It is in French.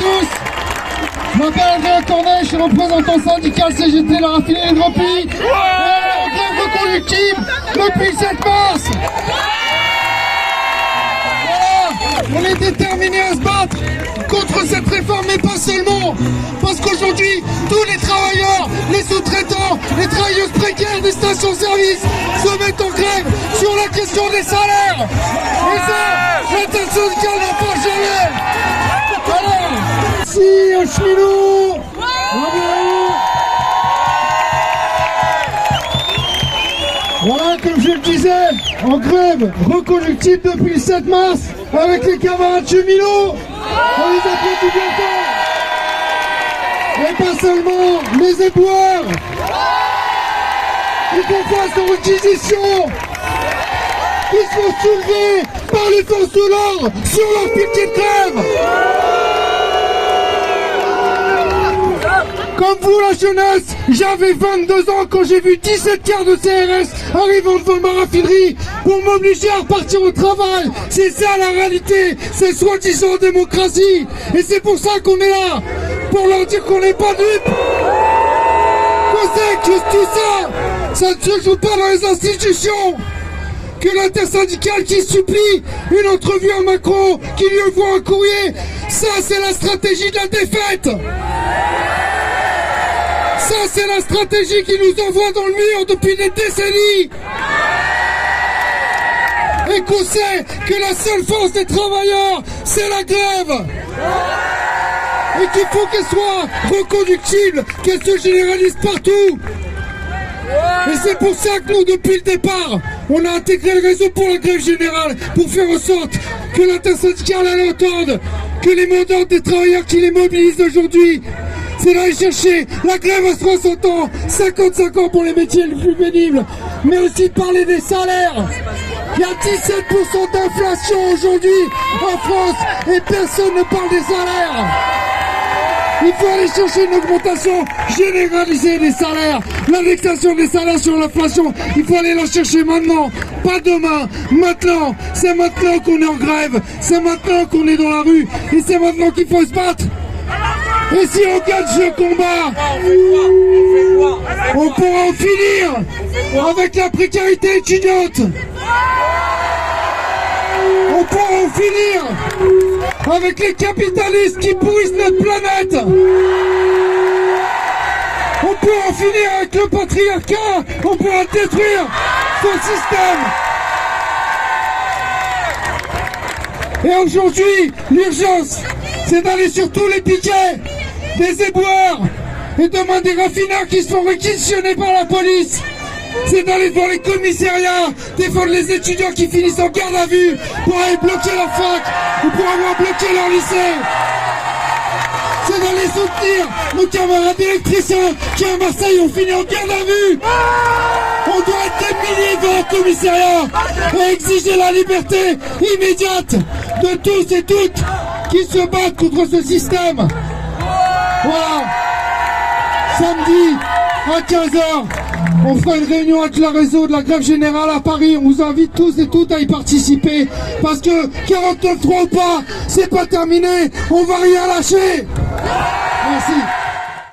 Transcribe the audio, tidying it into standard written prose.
tous. Je m'appelle André Cornet, je suis représentant syndical CGT La Raffinerie de Repy. Grève reconductible depuis le 7 mars. Voilà, on est déterminés à se battre contre cette réforme, mais pas seulement. Parce qu'aujourd'hui, tous les travailleurs, les sous-traitants, les travailleuses précaires des stations-service se mettent en grève sur la question des salaires. Et ça, l'intersyndicale n'a pas jamais. Alors, si un cheminot, voilà, comme je le disais, en grève reconductible depuis le 7 mars, avec les camarades cheminots, on les applaudit bientôt. Et pas seulement les éboueurs, qui font face aux réquisitions, qui se font soulever par les forces de l'ordre sur leur piquet de grève. Comme vous, la jeunesse, j'avais 22 ans quand j'ai vu 17 quarts de CRS arrivant devant ma raffinerie pour m'obliger à repartir au travail. C'est ça la réalité, c'est soi-disant démocratie. Et c'est pour ça qu'on est là, pour leur dire qu'on n'est pas dupes. Qu'on sait que tout ça, ça ne se joue pas dans les institutions. Que l'intersyndicale qui supplie une entrevue à Macron, qui lui envoie un courrier, ça c'est la stratégie de la défaite. Ça, c'est la stratégie qui nous envoie dans le mur depuis des décennies. Et qu'on sait que la seule force des travailleurs, c'est la grève. Et qu'il faut qu'elle soit reconductible, qu'elle se généralise partout. Et c'est pour ça que nous, depuis le départ, on a intégré le réseau pour la grève générale, pour faire en sorte que l'intersyndicale elle entende, que les mots d'ordre des travailleurs qui les mobilisent aujourd'hui, c'est d'aller chercher la grève à 60 ans, 55 ans pour les métiers les plus pénibles, mais aussi parler des salaires. Il y a 17% d'inflation aujourd'hui en France et personne ne parle des salaires. Il faut aller chercher une augmentation généralisée des salaires, l'indexation des salaires sur l'inflation. Il faut aller la chercher maintenant, pas demain, maintenant. C'est maintenant qu'on est en grève, c'est maintenant qu'on est dans la rue et c'est maintenant qu'il faut se battre. Et si on gagne ce combat, on pourra en finir avec la précarité étudiante. On pourra en finir avec les capitalistes qui pourrissent notre planète. On pourra en finir avec le patriarcat. On pourra détruire ce système. Et aujourd'hui, l'urgence, c'est d'aller sur tous les piquets des éboueurs et demain des raffineurs qui se font réquisitionner par la police. C'est d'aller devant les commissariats, défendre les étudiants qui finissent en garde à vue pour aller bloquer leur fac ou pour avoir bloqué leur lycée. C'est d'aller soutenir nos camarades électriciens qui à Marseille ont fini en garde à vue. On doit être des milliers devant le commissariat et exiger la liberté immédiate de tous et toutes qui se battent contre ce système. Voilà. Samedi à 15h, on fera une réunion avec le réseau de la grève générale à Paris. On vous invite tous et toutes à y participer. Parce que 49.3 ou pas, c'est pas terminé. On va rien lâcher. Merci.